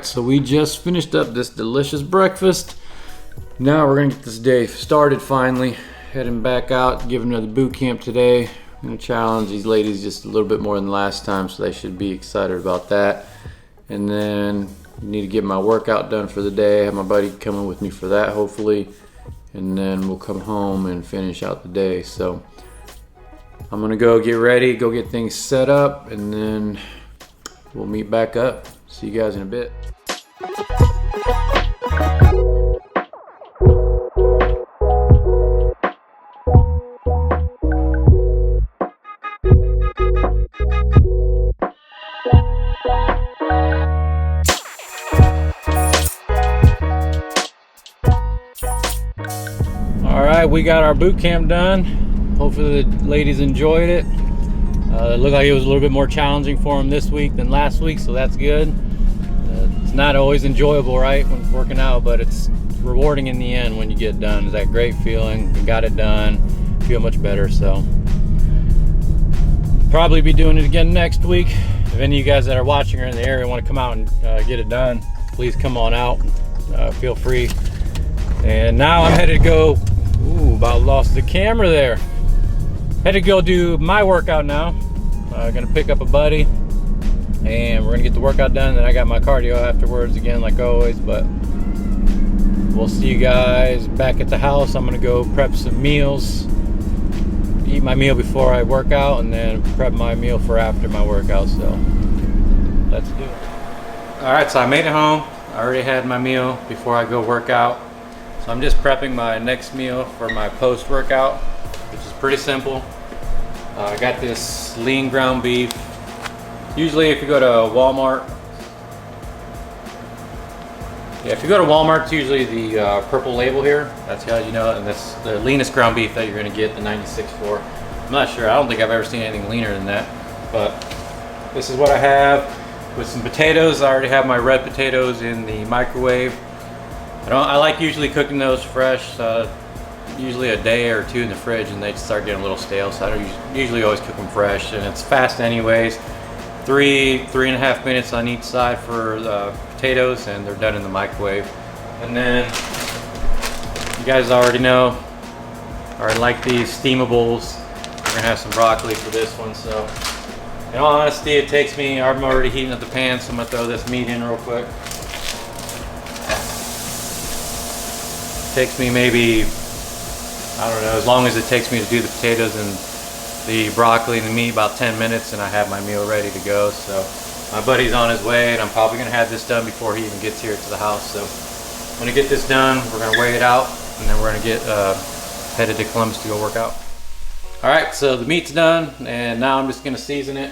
right, so we just finished up this delicious breakfast. Now we're gonna get this day started finally. Heading back out, give another boot camp today. I'm gonna challenge these ladies just a little bit more than last time, so they should be excited about that. And then need to get my workout done for the day. I have my buddy coming with me for that, hopefully. And then we'll come home and finish out the day. So I'm gonna go get ready, go get things set up, and then we'll meet back up. See you guys in a bit. All right, we got our boot camp done. Hopefully the ladies enjoyed it. It looked like it was a little bit more challenging for them this week than last week, so that's good. It's not always enjoyable, right, when working out, but it's rewarding in the end when you get done. It's that great feeling, you got it done, feel much better. So probably be doing it again next week. If any of you guys that are watching or in the area want to come out and get it done, please come on out. Feel free. And now I'm headed to go, about lost the camera there. Headed to go do my workout now. Gonna pick up a buddy and we're gonna get the workout done. Then I got my cardio afterwards again, like always, but we'll see you guys back at the house. I'm gonna go prep some meals, eat my meal before I work out, and then prep my meal for after my workout. So let's do it. All right, so I made it home. I already had my meal before I go work out. So I'm just prepping my next meal for my post-workout, which is pretty simple. I got this lean ground beef. Usually if you go to Walmart, if you go to Walmart, it's usually the purple label here. That's how you know it, and that's the leanest ground beef that you're gonna get, the 96.4. I'm not sure, I don't think I've ever seen anything leaner than that, but this is what I have with some potatoes. I already have my red potatoes in the microwave. I like usually cooking those fresh, usually a day or two in the fridge, and they start getting a little stale, so I don't usually always cook them fresh, and it's fast anyways. 3.5 minutes on each side for the potatoes, and they're done in the microwave. And then you guys already know, I like these steamables. We're gonna have some broccoli for this one. So in all honesty, it takes me, I'm already heating up the pan, so I'm gonna throw this meat in real quick. Takes me maybe, I don't know, as long as it takes me to do the potatoes and the broccoli and the meat, about 10 minutes, and I have my meal ready to go. So my buddy's on his way, and I'm probably gonna have this done before he even gets here to the house. So I'm gonna get this done, we're gonna weigh it out, and then we're gonna get headed to Columbus to go work out. All right, so the meat's done, and now I'm just gonna season it.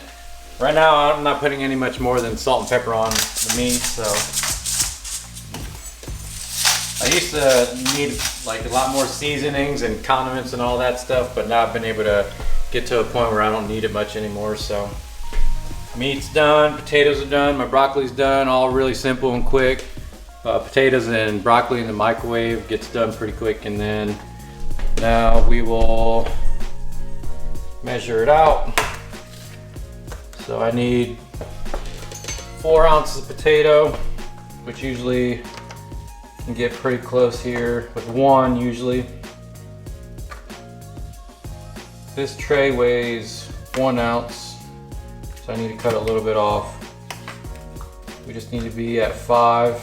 Right now, I'm not putting any much more than salt and pepper on the meat, so. I used to need like a lot more seasonings and condiments and all that stuff, but now I've been able to get to a point where I don't need it much anymore. So meat's done, potatoes are done, my broccoli's done, all really simple and quick. Potatoes and broccoli in the microwave gets done pretty quick, and then now we will measure it out. So I need 4 ounces of potato, which usually can get pretty close here with 1 usually. This tray weighs 1 ounce, so I need to cut a little bit off. We just need to be at 5.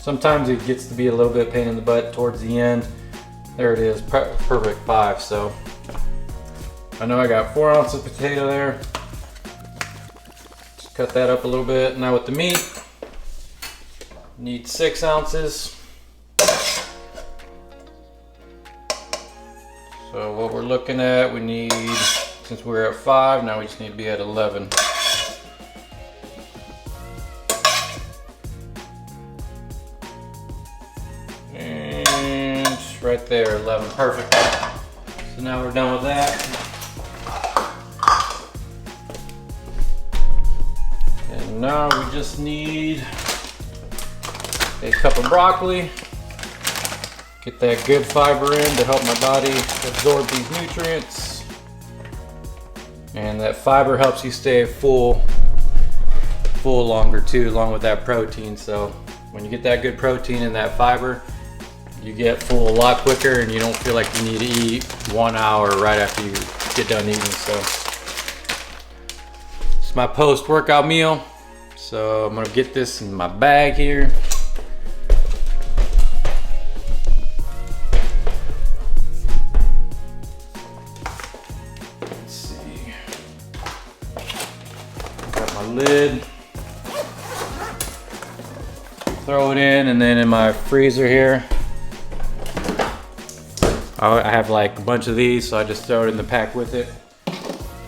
Sometimes it gets to be a little bit pain in the butt towards the end. There it is, perfect 5. So I know I got 4 ounces of potato there. Just cut that up a little bit. Now with the meat, need 6 ounces. So what we're looking at, we need, since we're at 5, now we just need to be at 11. And right there, 11, perfect. So now we're done with that. And now we just need a cup of broccoli. Get that good fiber in to help my body absorb these nutrients. And that fiber helps you stay full full longer too, along with that protein. So when you get that good protein and that fiber, you get full a lot quicker, and you don't feel like you need to eat 1 hour right after you get done eating. So it's my post-workout meal. So I'm gonna get this in my bag here. Let's see. Got my lid. Throw it in, and then in my freezer here, I have like a bunch of these, so I just throw it in the pack with it.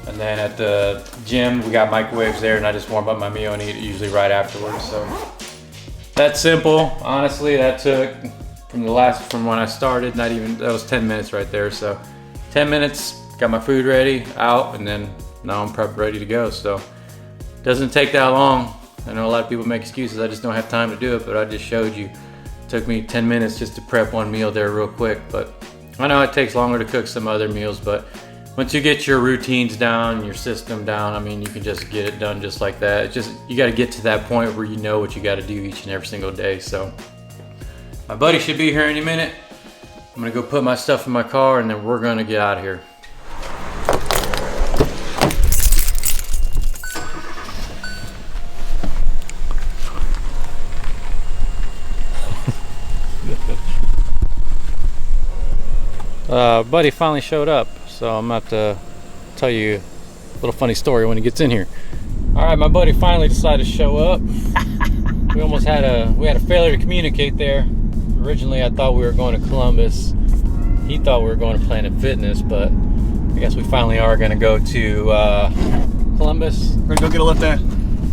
And then at the gym, we got microwaves there, and I just warm up my meal and eat it usually right afterwards. So that's simple. Honestly, that took from when I started, that was 10 minutes right there. So 10 minutes, got my food ready, out, and then now I'm prepped, ready to go. So it doesn't take that long. I know a lot of people make excuses, I just don't have time to do it, but I just showed you. It took me 10 minutes just to prep one meal there real quick. But I know it takes longer to cook some other meals, but once you get your routines down, your system down, I mean, you can just get it done just like that. It's just, you got to get to that point where you know what you got to do each and every single day. So my buddy should be here any minute. I'm gonna go put my stuff in my car, and then we're gonna get out of here. Buddy finally showed up, so I'm about to tell you a little funny story when he gets in here. All right, my buddy finally decided to show up. We almost had a failure to communicate there. Originally, I thought we were going to Columbus. He thought we were going to Planet Fitness, but I guess we finally are going to go to Columbus. We're gonna go get a lift there.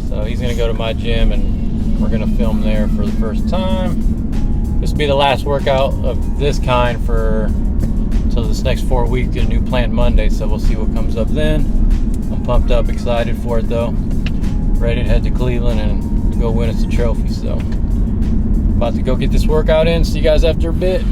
So he's going to go to my gym, and we're going to film there for the first time. This will be the last workout of this kind so this next 4 weeks. Get a new plan Monday, so we'll see what comes up then. I'm pumped up, excited for it though. Ready to head to Cleveland and go win us a trophy. So about to go get this workout in. See you guys after a bit.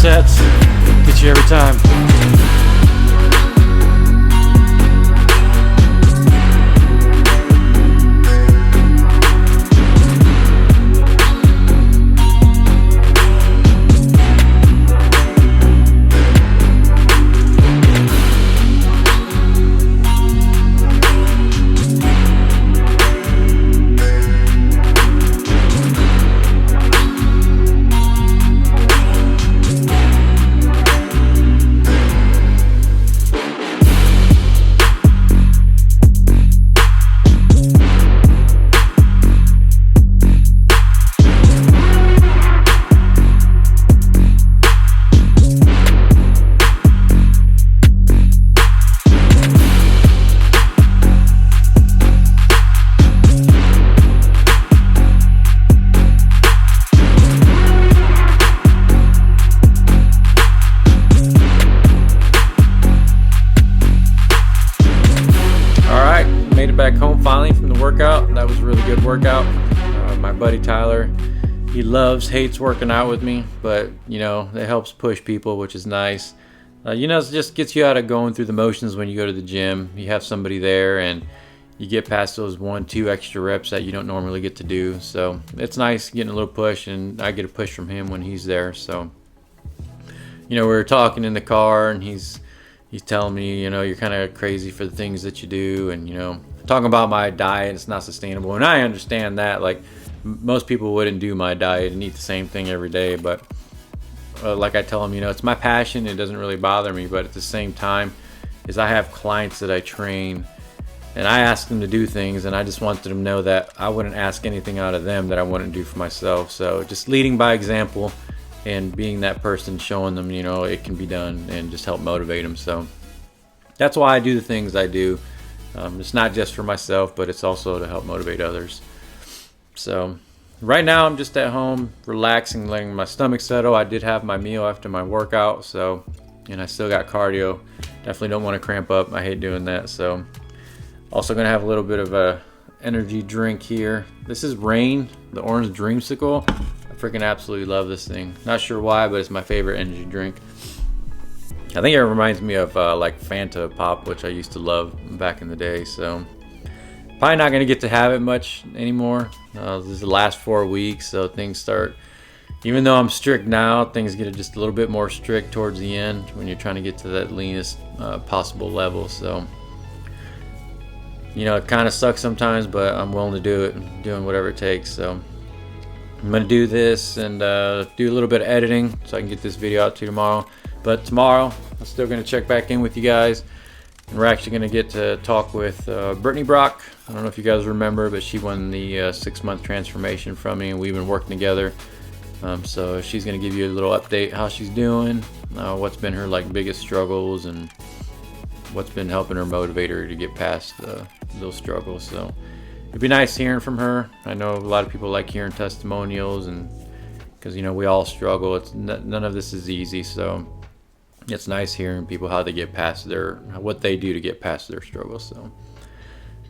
Sets get you every time. really good workout. My buddy Tyler, he hates working out with me, but you know, it helps push people, which is nice. You know, it just gets you out of going through the motions when you go to the gym. You have somebody there and you get past those 1-2 extra reps that you don't normally get to do. So it's nice getting a little push, and I get a push from him when he's there. So, you know, we were talking in the car, and he's telling me, you know, you're kind of crazy for the things that you do, and you know, talking about my diet, it's not sustainable, and I understand that. Like, most people wouldn't do my diet and eat the same thing every day, but like I tell them, you know, it's my passion. It doesn't really bother me, but at the same time, is I have clients that I train, and I ask them to do things, and I just wanted them to know that I wouldn't ask anything out of them that I wouldn't do for myself. So just leading by example and being that person, showing them, you know, it can be done, and just help motivate them. So that's why I do the things I do. It's not just for myself, but it's also to help motivate others. So right now I'm just at home relaxing, letting my stomach settle. I did have my meal after my workout, so, and I still got cardio. Definitely don't want to cramp up. I hate doing that. So also gonna have a little bit of a energy drink here. This is Reign, the orange dreamsicle. I freaking absolutely love this thing. Not sure why, but it's my favorite energy drink. I think it reminds me of like Fanta Pop, which I used to love back in the day. So probably not going to get to have it much anymore. This is the last 4 weeks, so things start, even though I'm strict now, things get just a little bit more strict towards the end when you're trying to get to that leanest possible level. So, you know, it kind of sucks sometimes, but I'm willing to do it, doing whatever it takes. So I'm going to do this and do a little bit of editing so I can get this video out to you tomorrow. But tomorrow, I'm still going to check back in with you guys. And we're actually going to get to talk with Brittany Brock. I don't know if you guys remember, but she won the 6-month transformation from me, and we've been working together. So she's going to give you a little update how she's doing, what's been her like biggest struggles, and what's been helping her motivate her to get past those struggles. So it'd be nice hearing from her. I know a lot of people like hearing testimonials, and because, you know, we all struggle. It's none of this is easy. So it's nice hearing people how they get past what they do to get past their struggles. So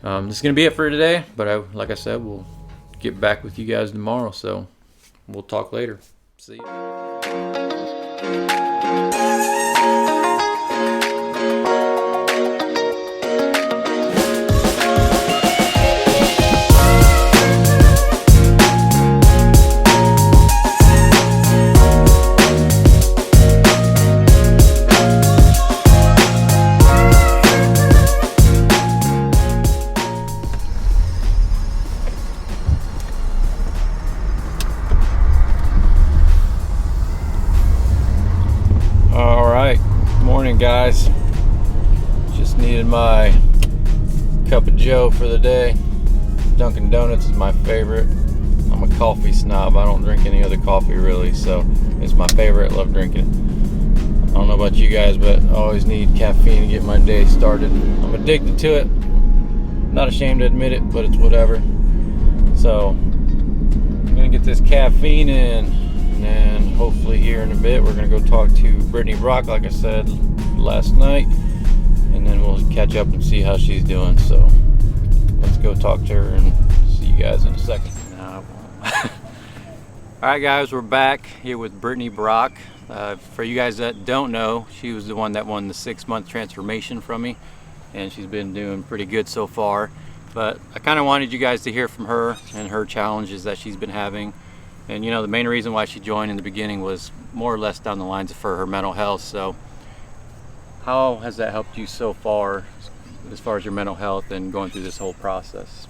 this is gonna be it for today, but like I said, we'll get back with you guys tomorrow, so we'll talk later. See you. Guys, just needed my cup of joe for the day. Dunkin' Donuts is my favorite. I'm a coffee snob. I don't drink any other coffee really, so it's my favorite. Love drinking it. I don't know about you guys, but I always need caffeine to get my day started. I'm addicted to it. Not ashamed to admit it, but it's whatever. So I'm gonna get this caffeine in, and then hopefully here in a bit we're gonna go talk to Brittany Brock, like I said last night, and then we'll catch up and see how she's doing. So let's go talk to her and see you guys in a second. Alright guys, we're back here with Brittany Brock. For you guys that don't know, she was the one that won the 6-month transformation from me, and she's been doing pretty good so far. But I kind of wanted you guys to hear from her and her challenges that she's been having. And you know, the main reason why she joined in the beginning was more or less down the lines for her mental health. So how has that helped you so far as your mental health and going through this whole process?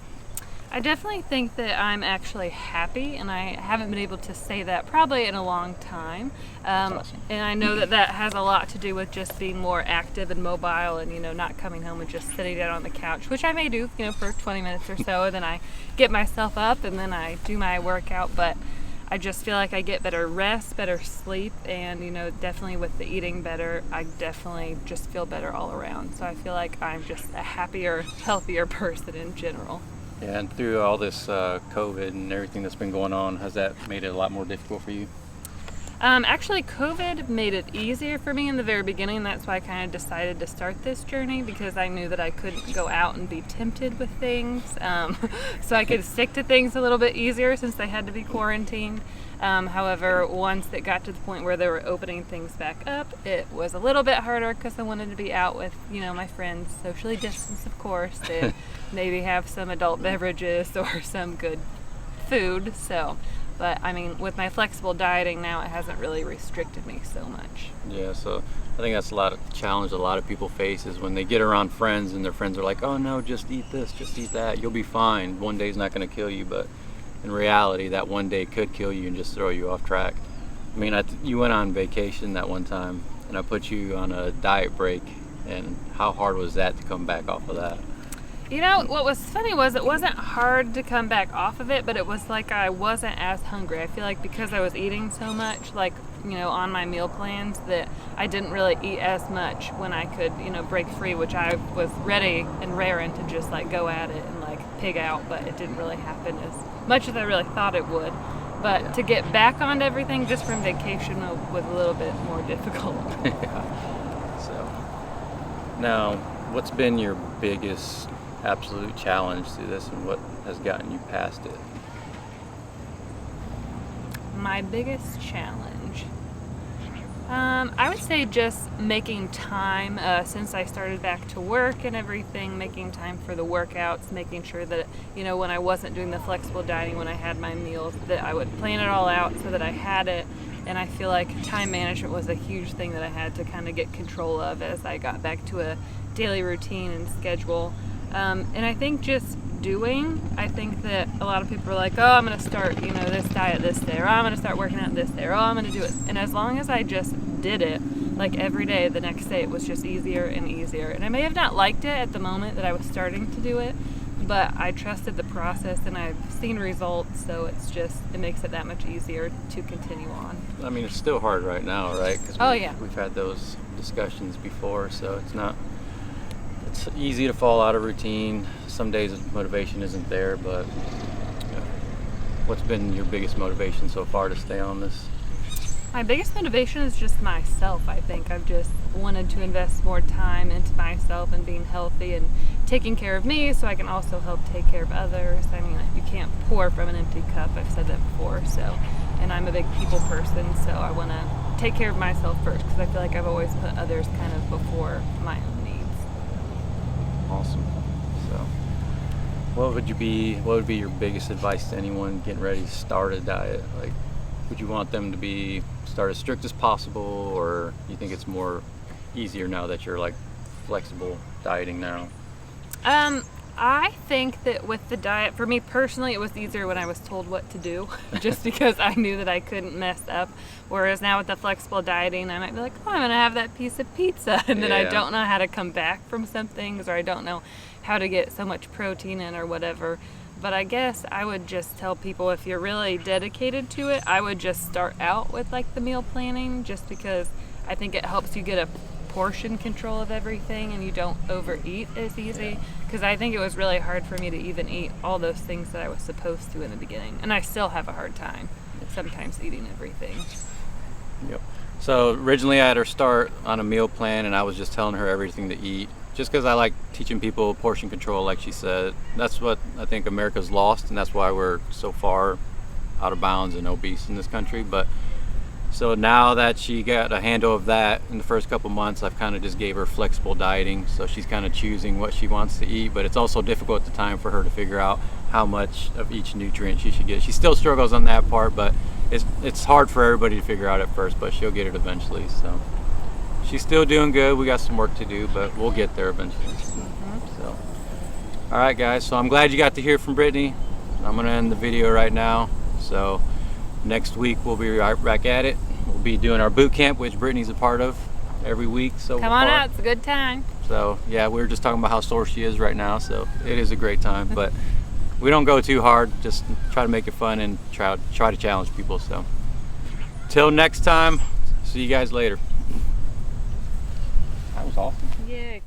I definitely think that I'm actually happy, and I haven't been able to say that probably in a long time. Awesome. And I know that that has a lot to do with just being more active and mobile, and, you know, not coming home and just sitting down on the couch, which I may do, you know, for 20 minutes or so, and then I get myself up and then I do my workout. But I just feel like I get better rest, better sleep, and, you know, definitely with the eating better, I definitely just feel better all around. So I feel like I'm just a happier, healthier person in general. Yeah, and through all this COVID and everything that's been going on, has that made it a lot more difficult for you? Actually, COVID made it easier for me in the very beginning. That's why I kind of decided to start this journey, because I knew that I couldn't go out and be tempted with things. So I could stick to things a little bit easier since they had to be quarantined. However, once it got to the point where they were opening things back up, it was a little bit harder because I wanted to be out with, my friends, socially distanced, of course, and maybe have some adult beverages or some good food. But I mean, with my flexible dieting now, it hasn't really restricted me so much. Yeah, so I think that's a lot of challenge a lot of people face is when they get around friends and their friends are like, oh no, just eat this, just eat that, you'll be fine. One day's not going to kill you, but in reality, that one day could kill you and just throw you off track. I mean, you went on vacation that one time, and I put you on a diet break, and how hard was that to come back off of that? What was funny was it wasn't hard to come back off of it, but it was like I wasn't as hungry. I feel like because I was eating so much, on my meal plans, that I didn't really eat as much when I could, break free, which I was ready and raring to just go at it and pig out, but it didn't really happen as much as I really thought it would. But to get back on everything just from vacation was a little bit more difficult. Yeah. So, now, what's been your biggest absolute challenge to this, and what has gotten you past it? My biggest challenge, I would say just making time, since I started back to work and everything, making time for the workouts, making sure that, when I wasn't doing the flexible dieting, when I had my meals, that I would plan it all out so that I had it. And I feel like time management was a huge thing that I had to kind of get control of as I got back to a daily routine and schedule. And I think just I think that a lot of people are like, oh, I'm going to start, this diet this day, or I'm going to start working out this day, or oh, I'm going to do it. And as long as I just did it, every day, the next day, it was just easier and easier. And I may have not liked it at the moment that I was starting to do it, but I trusted the process and I've seen results, so it makes it that much easier to continue on. I mean, it's still hard right now, right? We've had those discussions before, so it's easy to fall out of routine. Some days motivation isn't there, but what's been your biggest motivation so far to stay on this? My biggest motivation is just myself, I think. I've just wanted to invest more time into myself and being healthy and taking care of me so I can also help take care of others. I mean, you can't pour from an empty cup. I've said that before. And I'm a big people person, so I want to take care of myself first because I feel like I've always put others kind of before my own needs. Awesome. So, what would be your biggest advice to anyone getting ready to start a diet? Would you want them to start as strict as possible, or you think it's more easier now that you're flexible dieting now? I think that with the diet, for me personally, it was easier when I was told what to do, just because I knew that I couldn't mess up. Whereas now with the flexible dieting, I might be like, oh, I'm going to have that piece of pizza, and then I don't know how to come back from some things, or I don't know how to get so much protein in or whatever. But I guess I would just tell people, if you're really dedicated to it, I would just start out with the meal planning, just because I think it helps you get a portion control of everything and you don't overeat as easy. Because I think it was really hard for me to even eat all those things that I was supposed to in the beginning. And I still have a hard time sometimes eating everything. Yep. So originally I had her start on a meal plan, and I was just telling her everything to eat, just because I like teaching people portion control, like she said. That's what I think America's lost, and that's why we're so far out of bounds and obese in this country. But so now that she got a handle of that, in the first couple months I've kind of just gave her flexible dieting, so she's kind of choosing what she wants to eat. But it's also difficult at the time for her to figure out how much of each nutrient she should get. She still struggles on that part, but it's hard for everybody to figure out at first, but she'll get it eventually. So she's still doing good. We got some work to do, but we'll get there eventually. So, all right, guys. So I'm glad you got to hear from Brittany. I'm gonna end the video right now. So next week we'll be right back at it. We'll be doing our boot camp, which Brittany's a part of every week. So come on out. It's a good time. So yeah, we were just talking about how sore she is right now. So it is a great time, but we don't go too hard. Just try to make it fun and try to challenge people. So till next time, see you guys later. That was awesome. Yeah.